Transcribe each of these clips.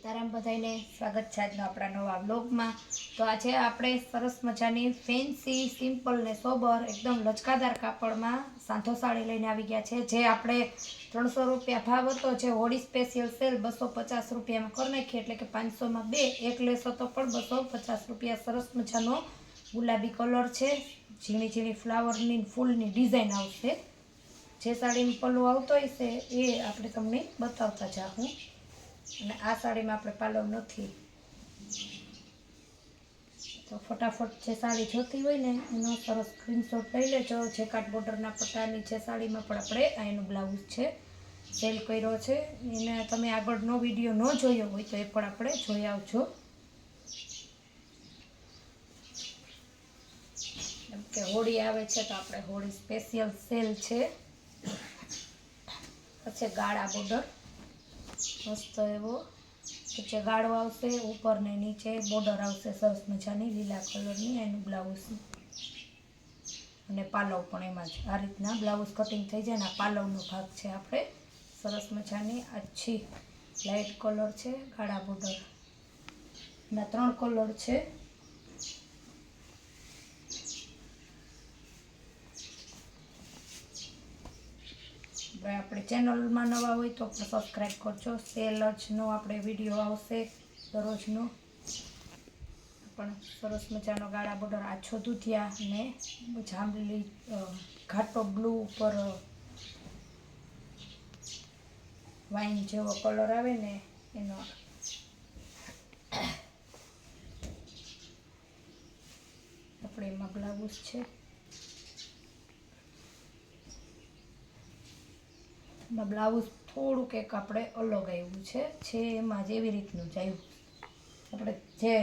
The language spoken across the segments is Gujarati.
સીતારામ બધાઈને સ્વાગત છે આજનો આપણા નવા બ્લોગમાં। તો આજે આપણે સરસ મજાની ફેન્સી સિમ્પલ ને સોબર એકદમ લચકાદાર કાપડમાં સાંધો સાડી લઈને આવી ગયા છે, જે આપણે 300 રૂપિયા ભાવ હતો, જે હોળી સ્પેશિયલ સેલ 250 રૂપિયામાં કરી નાખી, એટલે કે 500માં 2 એક લેશો તો પણ 250 રૂપિયા। સરસ મજાનો ગુલાબી કલર છે, ઝીણી ઝીણી ફ્લાવરની ફૂલની ડિઝાઇન આવશે। જે સાડીમાં પલ્લું આવતો હોય છે એ આપણે તમને બતાવતા જાઉં। અને આ સાડીમાં આપણે પાલવ નથી, તો ફટાફટ જે સાડી જોતી હોય ને એનો સરસ સ્ક્રીનશોટ લઈ લેજો। જેકાટ બોર્ડરના પટ્ટાની જે સાડીમાં પણ આપણે આ એનું બ્લાઉઝ છે સેલ કર્યો છે, એને તમે આગળનો વિડીયો ન જોયો હોય તો એ પણ આપણે જોઈ આવજો। કેમ કે હોળી આવે છે તો આપણે હોળી સ્પેશિયલ સેલ છે। પછી ગાળા બોર્ડર મસ્ત એવો વચ્ચે ગાળો આવશે, ઉપર ને નીચે બોર્ડર આવશે સરસ મજાની લીલા કલરની, એનું બ્લાઉઝ અને પાલવ પણ એમાં જ આ રીતના બ્લાઉઝ કટિંગ થઈ જાય ને આ પાલવનો ભાગ છે। આપણે સરસ મજાની આછી લાઇટ કલર છે, ગાળા બોર્ડર ના 3 કલર છે। આપણે ચેનલમાં નવા હોય તો સબસ્ક્રાઈબ કરજો। સેલ જનો આપણે વિડીયો આવશે દરરોજનો, પણ સરસ મજાનો ગાળા બોર્ડર આછો દૂધિયા અને જાંબલી ઘાટો બ્લુ ઉપર વાઇન જેવો કલર આવે ને એનો આપણે એમાં બ્લાઉઝ છે। એમાં બ્લાઉઝ થોડુંક એક આપણે અલગ આવ્યું છે એમાં જ એવી રીતનું જ આવ્યું, આપણે જે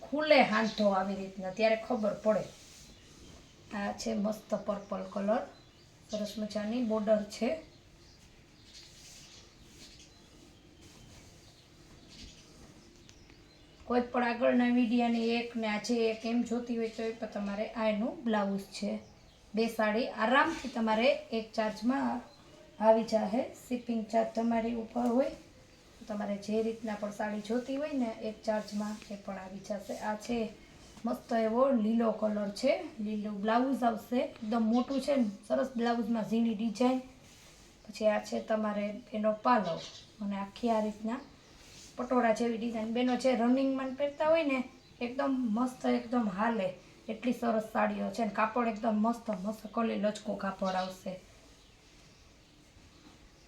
ખુલે હાંધો આવી રીતના ત્યારે ખબર પડે। આ છે મસ્ત પર્પલ કલર, સરસ મજાની બોર્ડર છે। કોઈ પણ આગળના વિડીયાની એક ને આજે એક એમ જોતી હોય તો એ પણ તમારે આ એનું બ્લાઉઝ છે। બે સાડી આરામથી તમારે એક ચાર્જમાં આવી જશે, શિપિંગ ચાર્જ તમારી ઉપર હોય, તમારે જે રીતના પણ સાડી જોતી હોય ને એક ચાર્જમાં એ પણ આવી જશે। આ છે મસ્ત એવો લીલો કલર છે, લીલું બ્લાઉઝ આવશે, એકદમ મોટું છે ને સરસ બ્લાઉઝમાં ઝીણી ડિઝાઇન। પછી આ છે તમારે એનો પાલવ અને આખી આ રીતના પટોળા જેવી ડિઝાઇન। બેનો જે રનિંગમાં પહેરતા હોય ને એકદમ મસ્ત એકદમ હાલે એટલી સરસ સાડીઓ છે ને કાપડ એકદમ મસ્ત મસ્ત કલી લચકો કાપડ આવશે।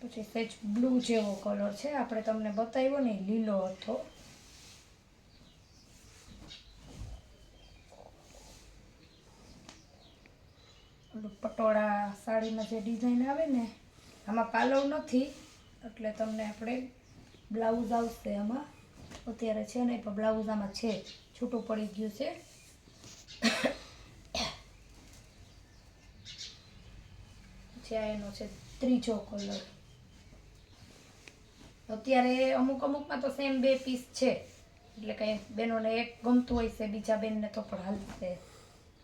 પછી સેજ બ્લુ જેવો કલર છે, આપણે તમને બતાવ્યો ને લીલો હતો। પટોળા સાડીમાં જે ડિઝાઇન આવે ને આમાં પાલવ નથી એટલે તમને આપણે બ્લાઉઝ આવશે આમાં, અત્યારે છે ને પણ બ્લાઉઝ આમાં છે, છૂટું પડી ગયું છે। પછી આ એનો છે ત્રીજો કલર, અત્યારે અમુકમાં તો સેમ 2 પીસ છે, એટલે કંઈ બેનોને એક ગમતું હોય છે બીજા બેનને તો પણ હાલશે।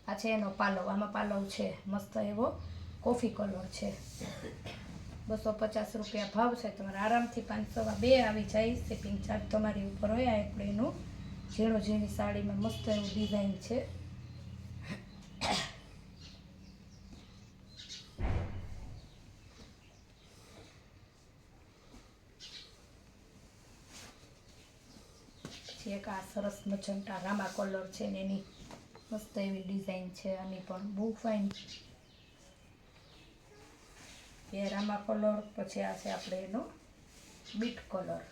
આ છે એનો પાલવ, આમાં પાલવ છે મસ્ત એવો કોફી કલર છે, 250 રૂપિયા ભાવ છે, તમારે આરામથી 500માં 2 આવી જાય, શિપિંગ ચાર્જ તમારી ઉપર હોય। આ આપણે એનું ઝીણું ઝીણી સાડીમાં મસ્ત એવું ડિઝાઇન છે। એક આ સરસ મજંટા રામા કલર છે ને એની મસ્ત એવી ડિઝાઇન છે, આની પણ બહુ ફાઇન એ રામા કલર। પછી આ છે આપણે એનો બીટ કલર,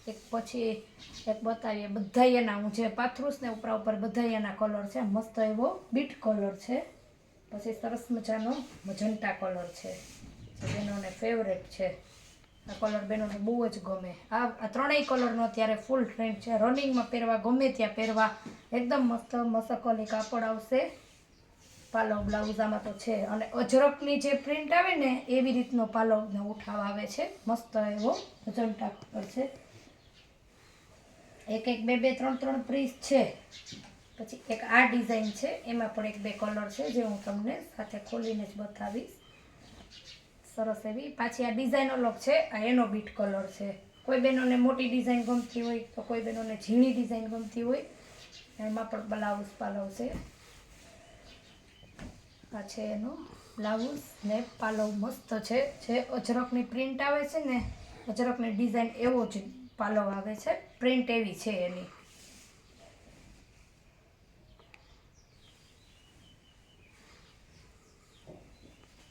એક પછી એક બતાવીએ, બધા એના હું જે પાથરું ને ઉપર બધા એના કલર છે, મસ્ત એવો બીટ કલર છે। પછી સરસ મજાનો મજંટા કલર છે, જે બેનોને ફેવરેટ છે, આ કલર બેનોને બહુ જ ગમે। આ ત્રણેય કલરનો અત્યારે ફૂલ ટ્રેન્ડ છે, રનિંગમાં પહેરવા ગમે ત્યાં પહેરવા એકદમ મસ્ત મસકલી કાપડ આવશે। પાલવ બ્લાઉઝ આમાં તો છે, અને અજરકની જે પ્રિન્ટ આવે ને એવી રીતનો પાલવનો ઉઠાવ આવે છે, મસ્ત એવો મજંટા કલર છે। એક એક બે બે ત્રણ ત્રણ પીસ છે। પછી એક આ ડિઝાઇન છે, એમાં પણ એક બે કલર છે જે હું તમને સાથે ખોલીને જ બતાવીશ। સરસ એવી. પાછી આ ડિઝાઇન અલગ છે, આ એનો બીટ કલર છે. કોઈ બહેનોને મોટી ડિઝાઇન ગમતી હોય તો કોઈ બહેનોને ઝીણી ડિઝાઇન ગમતી હોય, એમાં પણ બ્લાઉઝ પાલવ છે. આ છે એનો બ્લાઉઝ ને પાલવ મસ્ત છે. જે અજરકની પ્રિન્ટ આવે છે ને, અજરકની ડિઝાઇન એવો જ પાલવ આવે છે, પ્રિન્ટ એવી છે એની.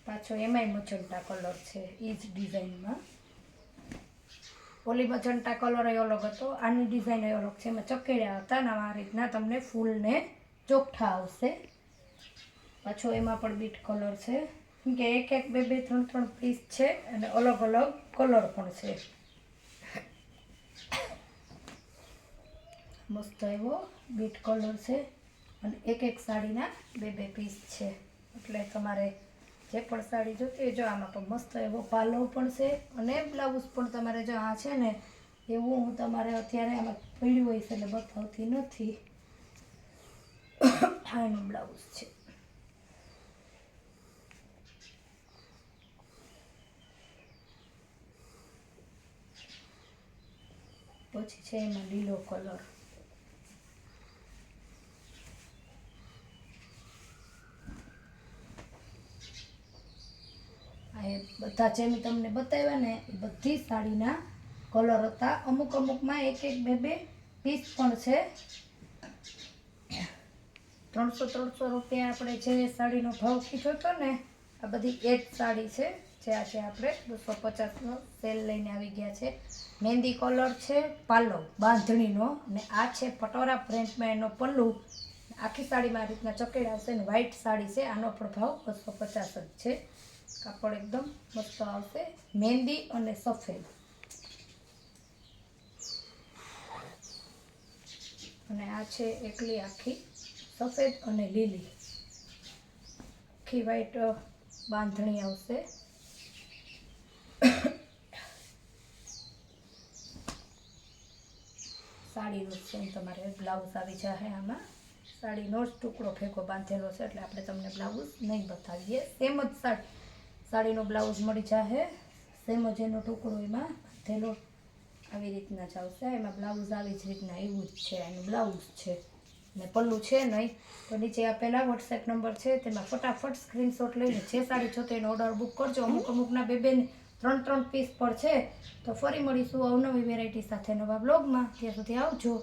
પાછો એમાંય મજંટા કલર છે એ જ ડિઝાઇનમાં. ઓલી મજંટા કલર અલગ હતો, આની ડિઝાઇન અલગ છે. એમાં ચકેડા હતા ને આ રીતના તમને ફૂલને ચોખ્ઠા આવશે. પાછો એમાં પણ બીટ કલર છે, કેમ કે એક એક બે બે ત્રણ ત્રણ પીસ છે અને અલગ અલગ કલર પણ છે. મસ્ત એવો બીટ કલર છે અને એક એક સાડીના બે બે પીસ છે. એટલે તમારે જે પણ સાડી જોતી હોય, જો આમાં પણ મસ્ત એવો પાલવ પણ છે અને બ્લાઉઝ પણ તમારે જો આ છે ને એવું હું તમારે અત્યારે આમાં પડ્યું હોય છે એટલે બતાવતી નથી. આ એનું બ્લાઉઝ છે. પછી છે એમાં લીલો કલર. આ બધા જે મેં તમને બતાવ્યા ને એ બધી સાડીના કલર હતા. અમુક અમુકમાં એક એક બે બે પીસ પણ છે. 300 રૂપિયા આપણે જે સાડીનો ભાવ કીધો હતો ને, આ બધી એ જ સાડી છે. જે આજે આપણે 250નો સેલ લઈને આવી ગયા છે. મહેંદી કલર છે, પાલવ બાંધણીનો, ને આ છે પટોરા પ્રિન્ટમાં એનો પલ્લુ. આખી સાડીમાં આ રીતના ચકેડા આવશે ને વ્હાઈટ સાડી છે. આનો પણ ભાવ 250 જ છે. કાપડ એકદમ મસ્ત આવશે, મહેંદી અને સફેદ. અને આ છે એકલી આખી સફેદ અને લીલી, આખી વ્હાઈટ બાંધણી આવશે. સાડીનો સેમ તમારે બ્લાઉઝ આવી જશે. આમાં સાડીનો જ ટુકડો ભેગો બાંધેલો છે એટલે આપણે તમને બ્લાઉઝ નહીં બતાવીએ. સેમ જ સાડીનો બ્લાઉઝ મળી જશે, સેમ જ એનો ટુકડો એમાં બાંધેલો આવી રીતના જ આવશે. એમાં બ્લાઉઝ આવી જ રીતના એવું જ છે. એનું બ્લાઉઝ છે ને પલ્લું છે નહીં. તો નીચે આપેલા વોટ્સએપ નંબર છે, તેમાં ફટાફટ સ્ક્રીનશોટ લઈને જે સાડી જોતો એનો ઓર્ડર બુક કરજો. અમુકના બે બે 3 પીસ પર છે. તો ફરી મળીશું અવનવી વેરાયટી સાથે નવા બ્લોગમાં. ત્યાં સુધી આવજો.